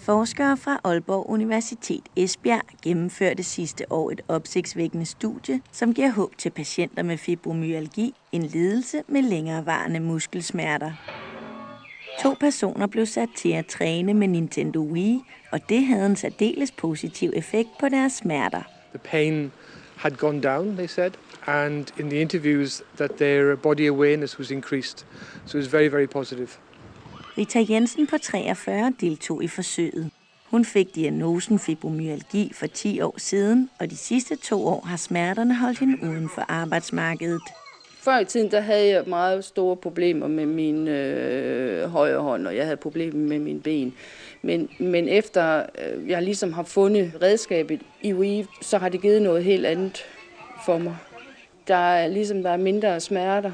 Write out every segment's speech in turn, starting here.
Forskere fra Aalborg Universitet Esbjerg gennemførte sidste år et opsigtsvækkende studie, som giver håb til patienter med fibromyalgi, en lidelse med længerevarende muskelsmerter. 2 personer blev sat til at træne med Nintendo Wii, og det havde en særdeles positiv effekt på deres smerter. The pain had gone down, they said, and in the interviews that their body awareness was increased. So it was very, very positive. Rita Jensen på 43 deltog i forsøget. Hun fik diagnosen fibromyalgi for 10 år siden, og de sidste 2 år har smerterne holdt hende uden for arbejdsmarkedet. Før i tiden der havde jeg meget store problemer med min højre hånd, og jeg havde problemer med mine ben. Men efter jeg ligesom har fundet redskabet i Wii, så har det givet noget helt andet for mig. Der er mindre smerter.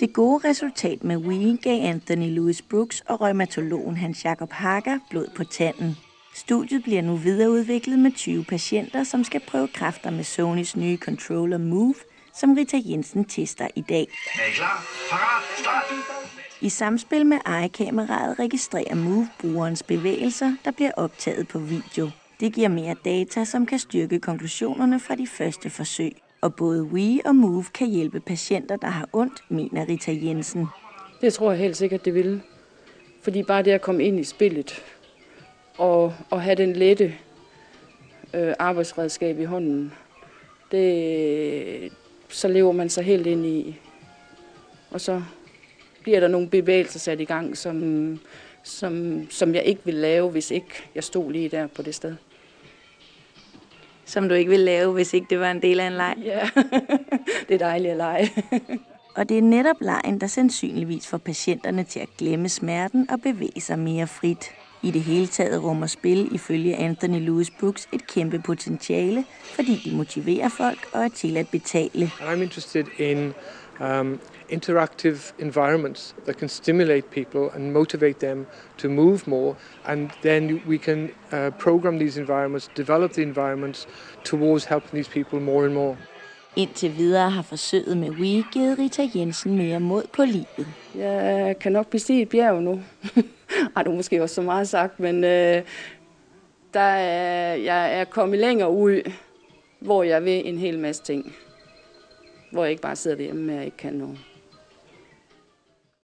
Det gode resultat med Wii gav Anthony Louis Brooks og rheumatologen Hans Jakob Hager blod på tanden. Studiet bliver nu videreudviklet med 20 patienter, som skal prøve kræfter med Sonys nye controller Move, som Rita Jensen tester i dag. Er I klar? Parat, start! I samspil med ejekameraet registrerer Move brugerens bevægelser, der bliver optaget på video. Det giver mere data, som kan styrke konklusionerne fra de første forsøg. Og både Wii og Move kan hjælpe patienter, der har ondt, mener Rita Jensen. Det tror jeg helt sikkert, det vil. Fordi bare det at komme ind i spillet og have den lette arbejdsredskab i hånden, så lever man sig helt ind i. Og så bliver der nogle bevægelser sat i gang, som jeg ikke ville lave, hvis ikke jeg stod lige der på det sted. Som du ikke ville lave, hvis ikke det var en del af en leg? Ja, det er dejligt at lege. Og det er netop legen, der sandsynligvis får patienterne til at glemme smerten og bevæge sig mere frit. I det hele taget rummer spil ifølge Anthony Louis Brooks et kæmpe potentiale, fordi de motiverer folk og er til at betale. I'm interested in interactive environments that can stimulate people and motivate them to move more, and then we can program these environments, develop the environments towards helping these people more and more. Indtil videre har forsøget med Wii givet Rita Jensen mere mod på livet. Jeg kan nok bestige et bjerg nu. Ej, det er måske også så meget sagt, men jeg er kommet længere ud, hvor jeg vil en hel masse ting. Hvor jeg ikke bare sidder derhjemme, og jeg ikke kan noget.